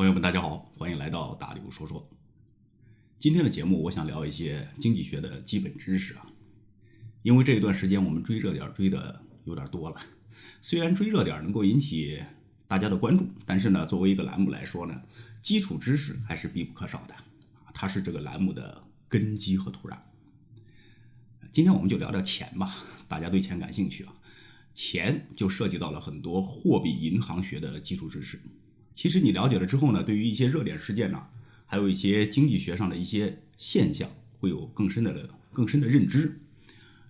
朋友们，大家好，欢迎来到大刘说说。今天的节目，我想聊一些经济学的基本知识啊。因为这一段时间我们追热点追的有点多了，虽然追热点能够引起大家的关注，但是呢，作为一个栏目来说呢，基础知识还是必不可少的，它是这个栏目的根基和土壤。今天我们就聊聊钱吧，大家对钱感兴趣啊。钱就涉及到了很多货币银行学的基础知识。其实你了解了之后呢，对于一些热点事件呢，还有一些经济学上的一些现象，会有更深的认知。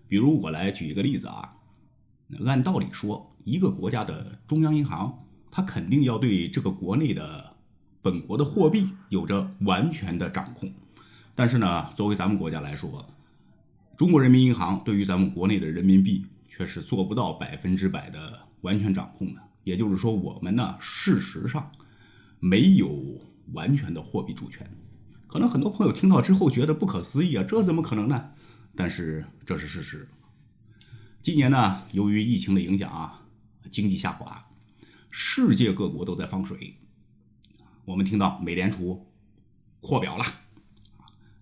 比如我来举一个例子啊，按道理说，一个国家的中央银行，它肯定要对这个国内的本国的货币有着完全的掌控。但是呢，作为咱们国家来说，中国人民银行对于咱们国内的人民币却是做不到100%的完全掌控的。也就是说，我们呢，事实上没有完全的货币主权。可能很多朋友听到之后觉得不可思议啊，这怎么可能呢？但是这是事实。今年呢，由于疫情的影响啊，经济下滑，世界各国都在放水。我们听到美联储扩表了，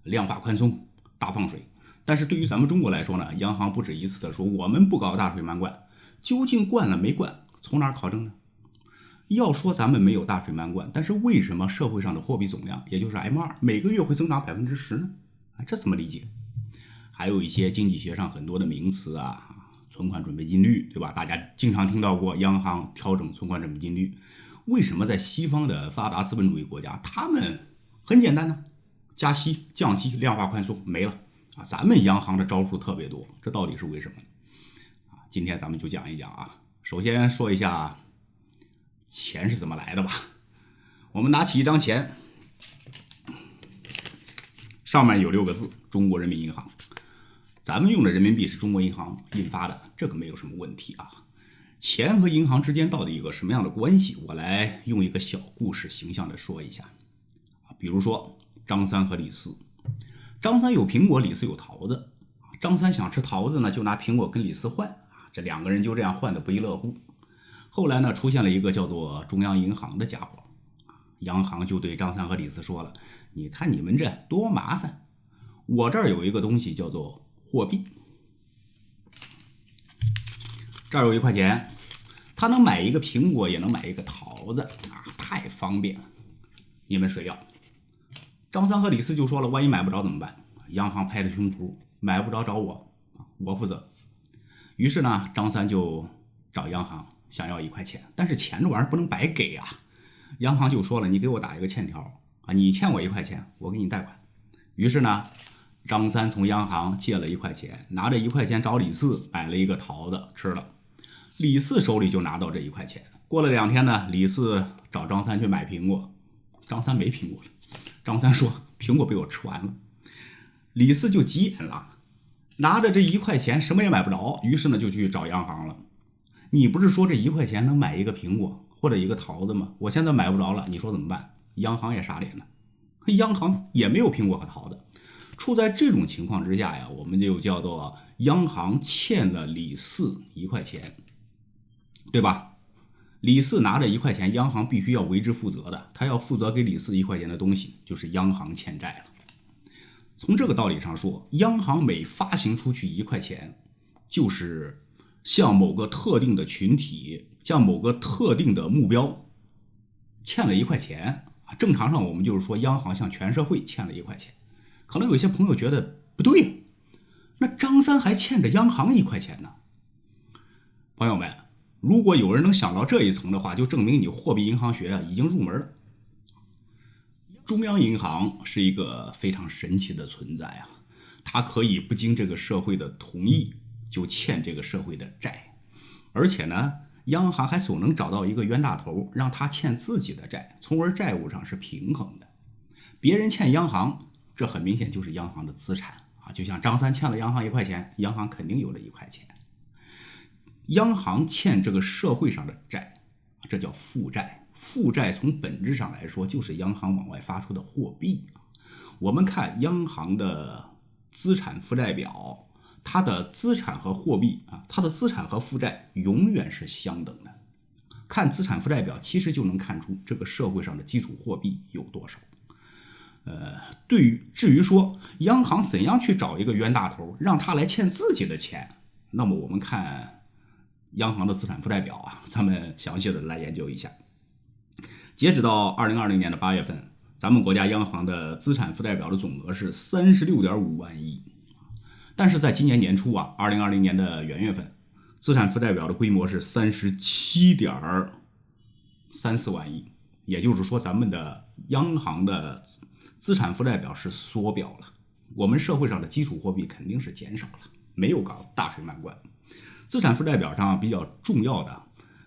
量化宽松，大放水。但是对于咱们中国来说呢，央行不止一次的说我们不搞大水漫灌，究竟灌了没灌，从哪儿考证呢？要说咱们没有大水漫灌，但是为什么社会上的货币总量，也就是 M2，每个月会增长10%呢？这怎么理解？还有一些经济学上很多的名词啊，存款准备金率，对吧？大家经常听到过央行调整存款准备金率。为什么在西方的发达资本主义国家，他们很简单呢？加息、降息、量化宽松没了啊，咱们央行的招数特别多，这到底是为什么？今天咱们就讲一讲啊。首先说一下钱是怎么来的吧。我们拿起一张钱，上面有6个字，中国人民银行。咱们用的人民币是中国银行印发的，这个没有什么问题啊。钱和银行之间到底有个什么样的关系？我来用一个小故事形象的说一下。比如说张三和李四，张三有苹果，李四有桃子。张三想吃桃子呢，就拿苹果跟李四换，这2个人就这样换得不亦乐乎。后来呢，出现了一个叫做中央银行的家伙，央行就对张三和李四说了，你看你们这多麻烦，我这儿有一个东西叫做货币，这儿有1块钱，它能买一个苹果，也能买一个桃子啊，太方便了，你们谁要？张三和李四就说了，万一买不着怎么办？央行拍着胸脯，买不着找我，我负责。于是呢，张三就找央行想要1块钱，但是钱这玩意儿不能白给啊。央行就说了，你给我打一个欠条啊，你欠我1块钱，我给你贷款。于是呢，张三从央行借了1块钱，拿着1块钱找李四买了一个桃子吃了。李四手里就拿到这1块钱。过了2天呢，李四找张三去买苹果，张三没苹果了。张三说苹果被我吃完了。李四就急眼了，拿着这1块钱什么也买不着，于是呢就去找央行了。你不是说这1块钱能买一个苹果或者一个桃子吗？我现在买不着了，你说怎么办？央行也傻脸了，央行也没有苹果和桃子。处在这种情况之下呀，我们就叫做央行欠了李四1块钱，对吧？李四拿着1块钱，央行必须要为之负责的，他要负责给李四1块钱的东西，就是央行欠债了。从这个道理上说，央行每发行出去1块钱，就是向某个特定的群体，向某个特定的目标欠了1块钱。正常上我们就是说，央行向全社会欠了1块钱。可能有些朋友觉得不对，那张三还欠着央行1块钱呢。朋友们，如果有人能想到这一层的话，就证明你货币银行学已经入门了。中央银行是一个非常神奇的存在啊，它可以不经这个社会的同意就欠这个社会的债，而且呢，央行还总能找到一个冤大头，让他欠自己的债，从而债务上是平衡的。别人欠央行，这很明显就是央行的资产啊，就像张三欠了央行1块钱，央行肯定有了1块钱。央行欠这个社会上的债，这叫负债。负债从本质上来说，就是央行往外发出的货币。我们看央行的资产负债表，它的资产和货币啊，它的资产和负债永远是相等的。看资产负债表，其实就能看出这个社会上的基础货币有多少。至于说央行怎样去找一个冤大头，让他来欠自己的钱，那么我们看央行的资产负债表啊，咱们详细的来研究一下。截止到2020年的8月份，咱们国家央行的资产负债表的总额是36.5万亿，但是在今年年初啊，2020年的元月份，资产负债表的规模是37.34万亿，也就是说，咱们的央行的资产负债表是缩表了，我们社会上的基础货币肯定是减少了，没有搞大水漫灌。资产负债表上比较重要的，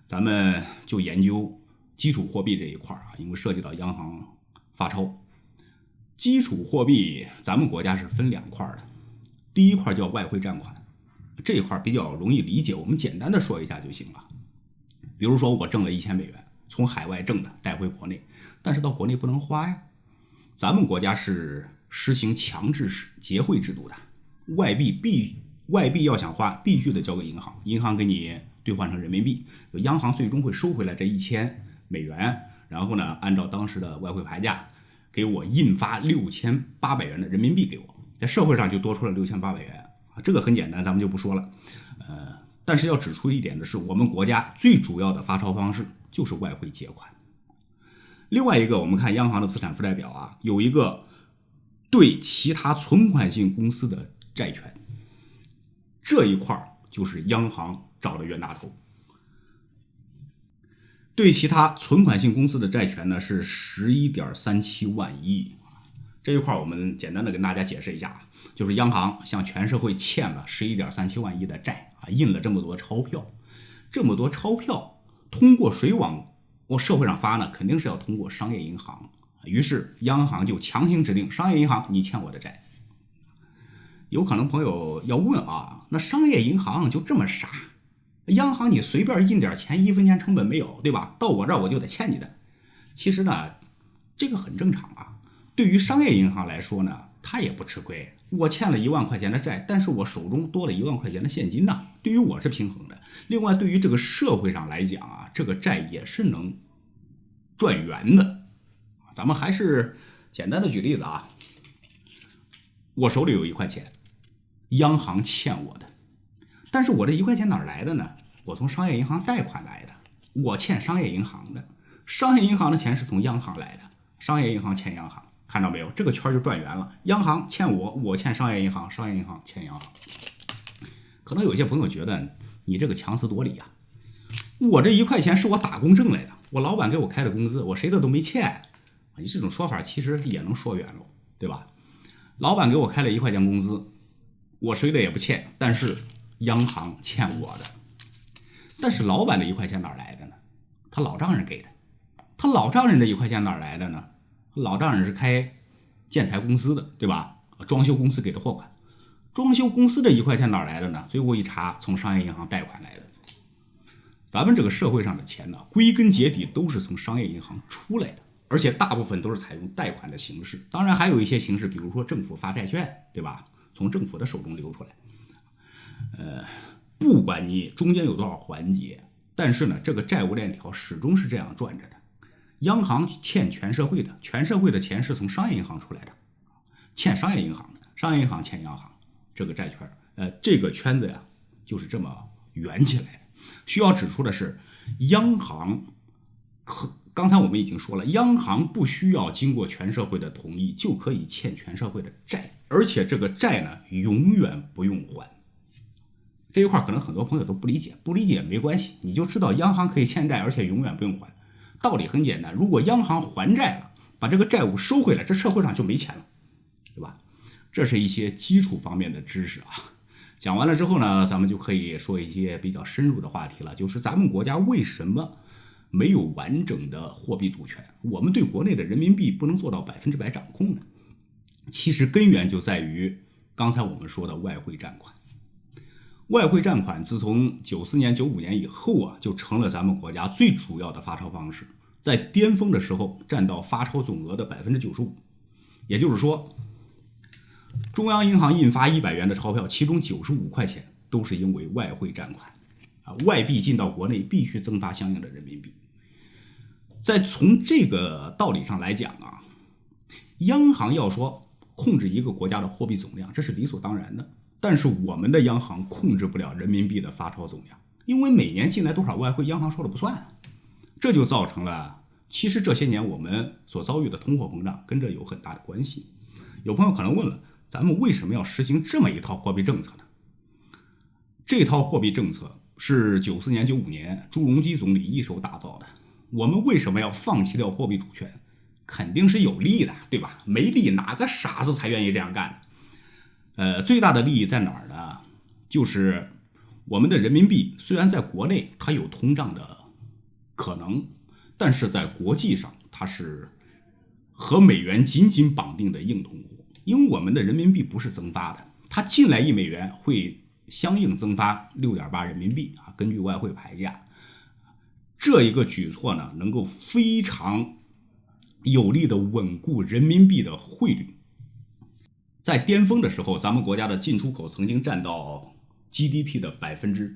咱们就研究基础货币这一块啊，因为涉及到央行发钞。基础货币咱们国家是分2块的，第一块叫外汇占款，这一块比较容易理解，我们简单的说一下就行了。比如说我挣了1000美元，从海外挣的带回国内，但是到国内不能花呀。咱们国家是实行强制结汇制度的，外币要想花，必须得交给银行，银行给你兑换成人民币，央行最终会收回来这1000美元，然后呢，按照当时的外汇盘价，给我印发6800元的人民币给我，在社会上就多出了6800元啊，这个很简单，咱们就不说了。但是要指出一点的是，我们国家最主要的发钞方式就是外汇结款。另外一个，我们看央行的资产负债表啊，有一个对其他存款性公司的债权，这一块就是央行找的冤大头。对其他存款性公司的债权呢是11.37万亿，这一块我们简单的跟大家解释一下，就是央行向全社会欠了11.37万亿的债啊，印了这么多钞票，这么多钞票通过谁往社会上发呢？肯定是要通过商业银行。于是央行就强行指定商业银行你欠我的债。有可能朋友要问啊，那商业银行就这么傻？央行你随便印点钱，1分钱成本没有，对吧？到我这儿我就得欠你的。其实呢，这个很正常啊。对于商业银行来说呢，他也不吃亏。我欠了1万块钱的债，但是我手中多了1万块钱的现金呢，对于我是平衡的。另外，对于这个社会上来讲啊，这个债也是能赚元的。咱们还是简单的举例子啊，我手里有1块钱，央行欠我的，但是我这1块钱哪儿来的呢？我从商业银行贷款来的，我欠商业银行的，商业银行的钱是从央行来的，商业银行欠央行，看到没有？这个圈就转圆了，央行欠我，我欠商业银行，商业银行欠央行。可能有些朋友觉得你这个强词夺理啊，我这1块钱是我打工挣来的，我老板给我开的工资，我谁的都没欠。你这种说法其实也能说远了，对吧？老板给我开了1块钱工资，我谁的也不欠，但是央行欠我的。但是老板的1块钱哪儿来的呢？他老丈人给的。他老丈人的1块钱哪儿来的呢？老丈人是开建材公司的，对吧？装修公司给的货款。装修公司的1块钱哪儿来的呢？最后一查，从商业银行贷款来的。咱们这个社会上的钱呢，归根结底都是从商业银行出来的，而且大部分都是采用贷款的形式。当然还有一些形式，比如说政府发债券，对吧？从政府的手中流出来。不管你中间有多少环节，但是呢，这个债务链条始终是这样转着的。央行欠全社会的，全社会的钱是从商业银行出来的，欠商业银行的，商业银行欠央行，这个债券，这个圈子呀，就是这么圆起来的。需要指出的是，央行刚才我们已经说了，央行不需要经过全社会的同意就可以欠全社会的债，而且这个债呢，永远不用还。这一块可能很多朋友都不理解，不理解没关系，你就知道央行可以欠债，而且永远不用还。道理很简单，如果央行还债了，把这个债务收回来，这社会上就没钱了，对吧？这是一些基础方面的知识啊。讲完了之后呢，咱们就可以说一些比较深入的话题了，就是咱们国家为什么没有完整的货币主权？我们对国内的人民币不能做到100%掌控呢？其实根源就在于刚才我们说的外汇占款。外汇占款自从94年、95年以后啊，就成了咱们国家最主要的发钞方式，在巅峰的时候占到发钞总额的95%。也就是说，中央银行印发100元的钞票，其中95块钱都是因为外汇占款。外币进到国内必须增发相应的人民币。在从这个道理上来讲啊，央行要说控制一个国家的货币总量，这是理所当然的。但是我们的央行控制不了人民币的发钞总量，因为每年进来多少外汇，央行说了不算。这就造成了，其实这些年我们所遭遇的通货膨胀跟这有很大的关系。有朋友可能问了，咱们为什么要实行这么一套货币政策呢？这套货币政策是94年、95年朱镕基总理一手打造的。我们为什么要放弃掉货币主权？肯定是有利的，对吧？没利哪个傻子才愿意这样干？最大的利益在哪儿呢？就是我们的人民币虽然在国内它有通胀的可能，但是在国际上它是和美元紧紧绑定的硬通货，因为我们的人民币不是增发的，它进来1美元会相应增发6.8人民币啊，根据外汇牌价。这一个举措呢，能够非常有力的稳固人民币的汇率。在巅峰的时候，咱们国家的进出口曾经占到 GDP 的65%，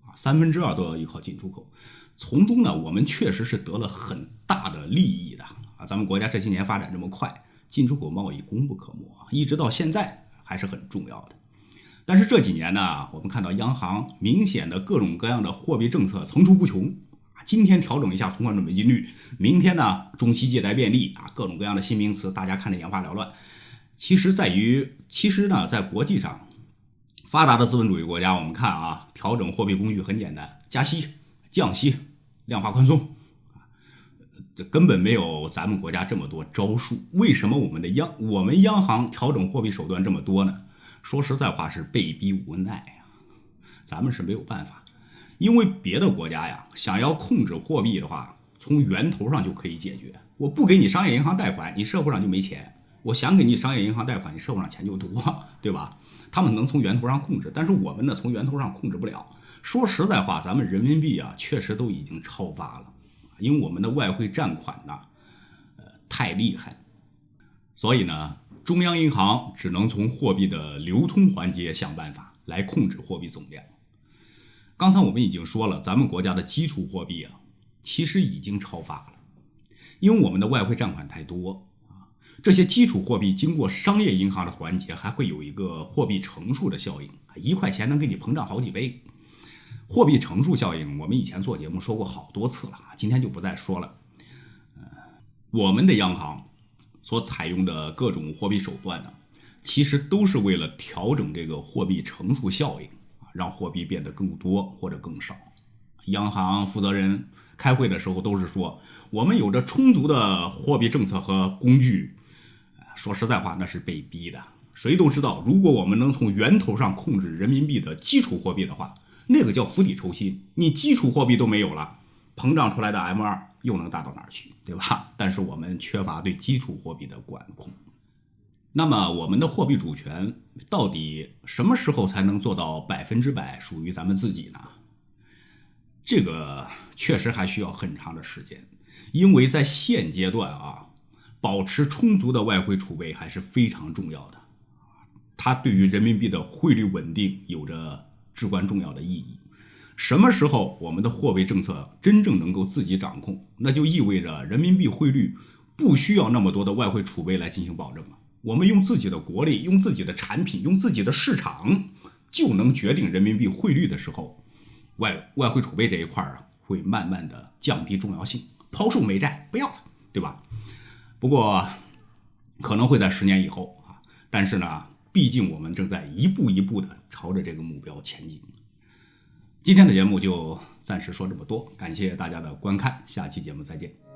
啊，2/3都要依靠进出口。从中呢，我们确实是得了很大的利益的啊。咱们国家这些年发展这么快，进出口贸易功不可没，一直到现在还是很重要的。但是这几年呢，我们看到央行明显的各种各样的货币政策层出不穷。今天调整一下存款准备金率，明天呢中期借贷便利啊，各种各样的新名词，大家看得眼花缭乱。其实呢，在国际上，发达的资本主义国家，我们看啊，调整货币工具很简单，加息、降息、量化宽松，根本没有咱们国家这么多招数。为什么我们央行调整货币手段这么多呢？说实在话是被逼无奈啊，咱们是没有办法。因为别的国家呀，想要控制货币的话，从源头上就可以解决。我不给你商业银行贷款，你社会上就没钱；我想给你商业银行贷款，你社会上钱就多，对吧？他们能从源头上控制，但是我们呢，从源头上控制不了。说实在话，咱们人民币啊，确实都已经超发了，因为我们的外汇占款呢，太厉害。所以呢，中央银行只能从货币的流通环节想办法来控制货币总量。刚才我们已经说了，咱们国家的基础货币啊，其实已经超发了，因为我们的外汇占款太多啊。这些基础货币经过商业银行的环节，还会有一个货币乘数的效应，1块钱能给你膨胀好几倍。货币乘数效应，我们以前做节目说过好多次了，今天就不再说了。我们的央行所采用的各种货币手段呢，其实都是为了调整这个货币乘数效应。让货币变得更多或者更少。央行负责人开会的时候都是说，我们有着充足的货币政策和工具。说实在话，那是被逼的。谁都知道，如果我们能从源头上控制人民币的基础货币的话，那个叫釜底抽薪。你基础货币都没有了，膨胀出来的 M2 又能大到哪儿去，对吧？但是我们缺乏对基础货币的管控。那么我们的货币主权到底什么时候才能做到100%属于咱们自己呢？这个确实还需要很长的时间，因为在现阶段啊，保持充足的外汇储备还是非常重要的，它对于人民币的汇率稳定有着至关重要的意义。什么时候我们的货币政策真正能够自己掌控，那就意味着人民币汇率不需要那么多的外汇储备来进行保证了。我们用自己的国力，用自己的产品，用自己的市场，就能决定人民币汇率的时候，外汇储备这一块啊，会慢慢的降低重要性，抛售美债不要了，对吧？不过可能会在10年以后啊，但是呢，毕竟我们正在一步一步的朝着这个目标前进。今天的节目就暂时说这么多，感谢大家的观看，下期节目再见。